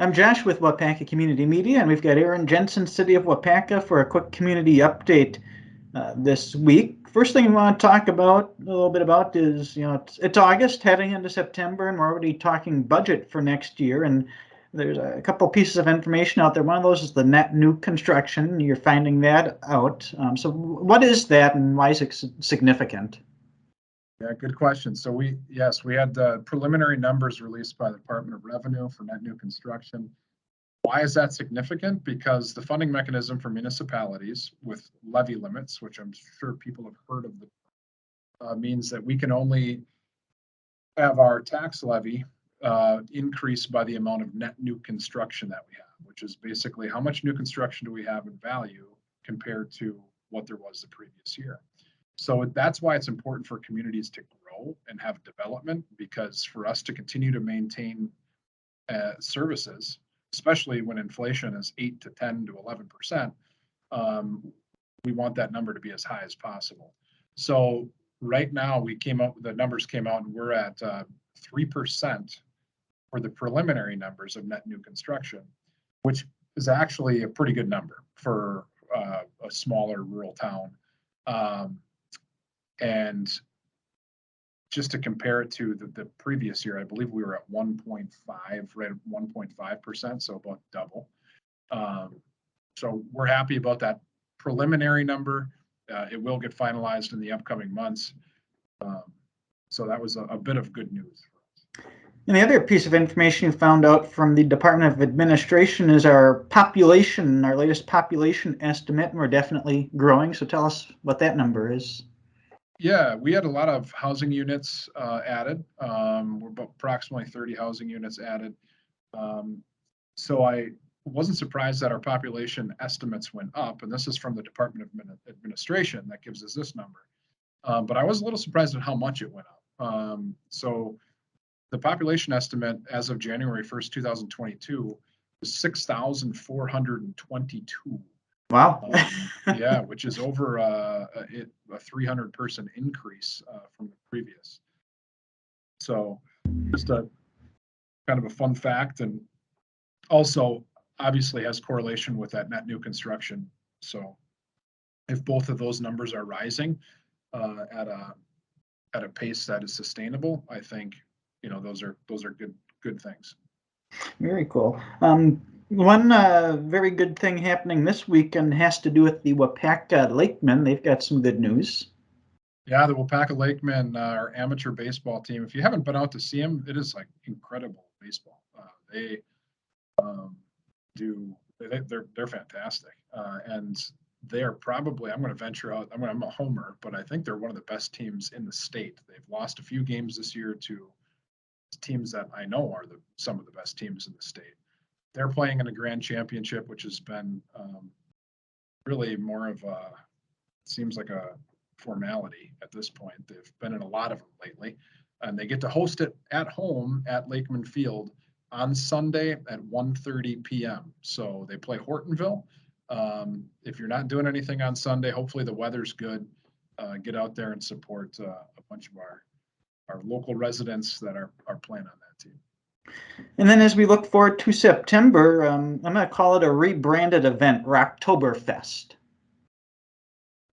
I'm Josh with Waupaca Community Media, and we've got Aaron Jensen, City of Waupaca, for a quick community update this week. First thing we want to talk about a little bit about is, it's August, heading into September, and we're already talking budget for next year. And there's a couple pieces of information out there. One of those is the net new construction. You're finding that out. So what is that, and why is it significant? Yeah, good question. So we had the preliminary numbers released by the Department of Revenue for net new construction. Why is that significant? Because the funding mechanism for municipalities with levy limits, which I'm sure people have heard of, means that we can only have our tax levy increase by the amount of net new construction that we have, which is basically how much new construction do we have in value compared to what there was the previous year. So that's why it's important for communities to grow and have development, because for us to continue to maintain services, especially when inflation is 8 to 10 to 11%, we want that number to be as high as possible. So right now the numbers came out and we're at 3% for the preliminary numbers of net new construction, which is actually a pretty good number for a smaller rural town. And just to compare it to the previous year, I believe we were at 1.5, right at 1.5%, so about double. So we're happy about that preliminary number. It will get finalized in the upcoming months. So that was a bit of good news. And the other piece of information you found out from the Department of Administration is our latest population estimate, and we're definitely growing. So tell us what that number is. Yeah, we had a lot of housing units added. We're about approximately 30 housing units added. So I wasn't surprised that our population estimates went up, and this is from the Department of Administration that gives us this number. But I was a little surprised at how much it went up. So the population estimate as of January 1st, 2022 was 6,422. Wow. Yeah, which is over a 300 person increase from the previous. So just a kind of a fun fact, and also obviously has correlation with that net new construction. So if both of those numbers are rising at a pace that is sustainable, I think those are good things. Very cool. One very good thing happening this weekend has to do with the Waupaca Lakemen. They've got some good news. Yeah, the Waupaca Lakemen, our amateur baseball team. If you haven't been out to see them, it is like incredible baseball. They're fantastic, and they're probably, I'm going to venture out. I'm a homer, but I think they're one of the best teams in the state. They've lost a few games this year to teams that I know are some of the best teams in the state. They're playing in a grand championship, which has been really more of seems like a formality at this point. They've been in a lot of them lately, and they get to host it at home at Lakeman Field on Sunday at 1:30 p.m. So they play Hortonville. If you're not doing anything on Sunday, hopefully the weather's good. Get out there and support a bunch of our local residents that are playing on that team. And then as we look forward to September, I'm going to call it a rebranded event, Rocktoberfest.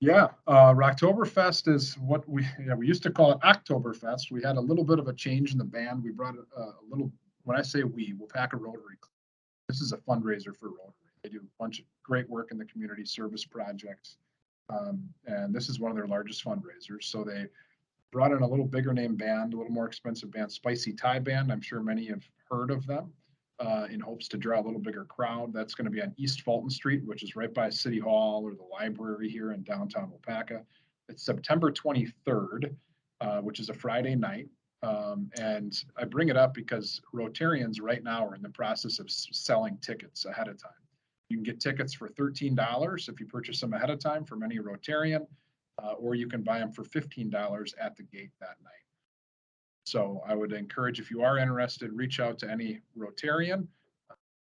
Yeah, Rocktoberfest is what we used to call it Oktoberfest. We had a little bit of a change in the band. We brought a little, when I say Waupaca Rotary, this is a fundraiser for Rotary. They do a bunch of great work in the community service projects. And this is one of their largest fundraisers. So they brought in a little bigger name band, a little more expensive band, Spicy Thai Band. I'm sure many have heard of them, in hopes to draw a little bigger crowd. That's going to be on East Fulton Street, which is right by City Hall or the library here in downtown Waupaca. It's September 23rd, which is a Friday night. And I bring it up because Rotarians right now are in the process of selling tickets ahead of time. You can get tickets for $13 if you purchase them ahead of time from any Rotarian, or you can buy them for $15 at the gate that night. So I would encourage, if you are interested, reach out to any Rotarian.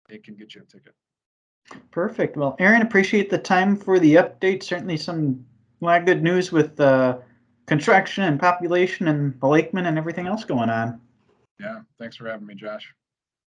It can get you a ticket. Perfect. Well, Aaron, appreciate the time for the update. Certainly a lot of good news with construction and population and the Lakeman and everything else going on. Yeah, thanks for having me, Josh.